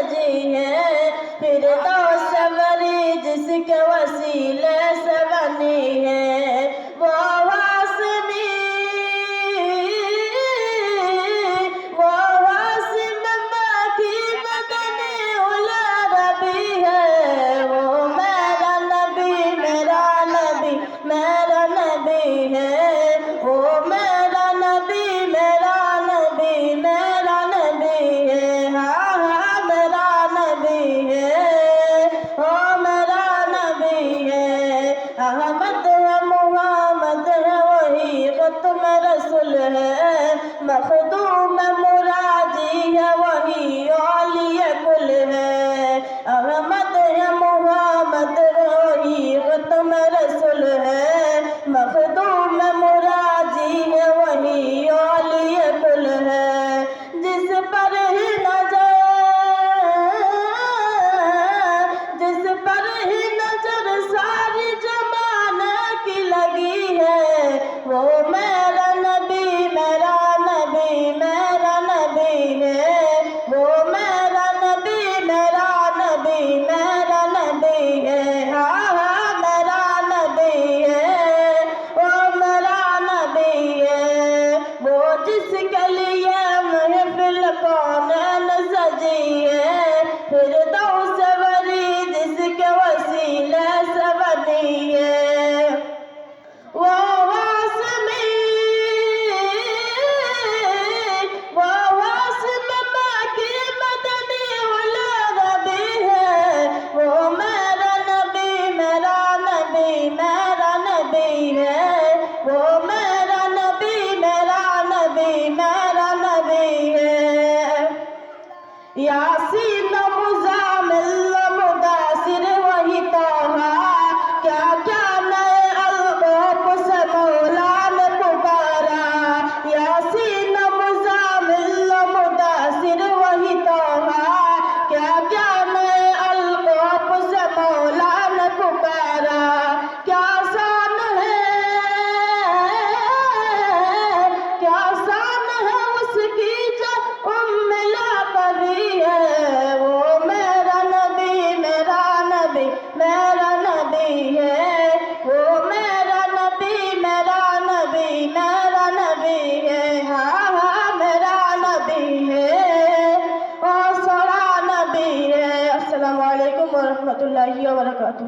सजी है, फिरदौस वरी जिसके वसीले से बनी है, वो वासनी वो वासिम बाकी मदनी उला रबी है, वो मेरा नबी मेरा नबी मेरा नबी है, वो मेरा नबी मेरा नबी मेरा नबी है, हाँ हाँ मेरा नबी है, ओ मेरा नबी है। अहमद है मुहम्मद है वही खत्म रसूल है, मखदूम मुरादी है वही औलिया कुल है। अहमद है मुहम्मद है वही खत्म रसूल है, मखदूम मुरादी है वही औलिया कुल है। जिस पर ही नजर सारी जमाने की लगी है, वो मेरा नबी मेरा नबी मेरा नबी है, वो मेरा नबी मेरा नबी मेरा नबी है, हाँ हाँ मेरा नबी है, वो मेरा नबी है। वो जिसके लिए महफिल कौन सजी है, फिरदौस वरी जिसके वसीले से बनी है, वो वासमी वो वासिम बाकी मदनी उला रबी है, वो मेरा नबी मेरा नबी मेरा नबी है, वो मेरा नबी मेरा नबी मेरा नबी है। यासीन मुज़ामिल मुदासिर वही तोहा, क्या क्या नए अलक़ाब से मौला ने पुकारा। यासीन मुज़ामिल मुदासिर वही तोहा, क्या क्या नए अलक़ाब से मौला ने पुकारा। क्या शान है उसकी जो उम्मिला कभी है, वो मेरा नबी मेरा नबी मेरा नबी है, वो मेरा नबी मेरा नबी मेरा नबी है, हाँ हाँ मेरा नबी है, और सोना नबी है। अस्सलामु अलैकुम व रहमतुल्लाहि व बरकातुहू।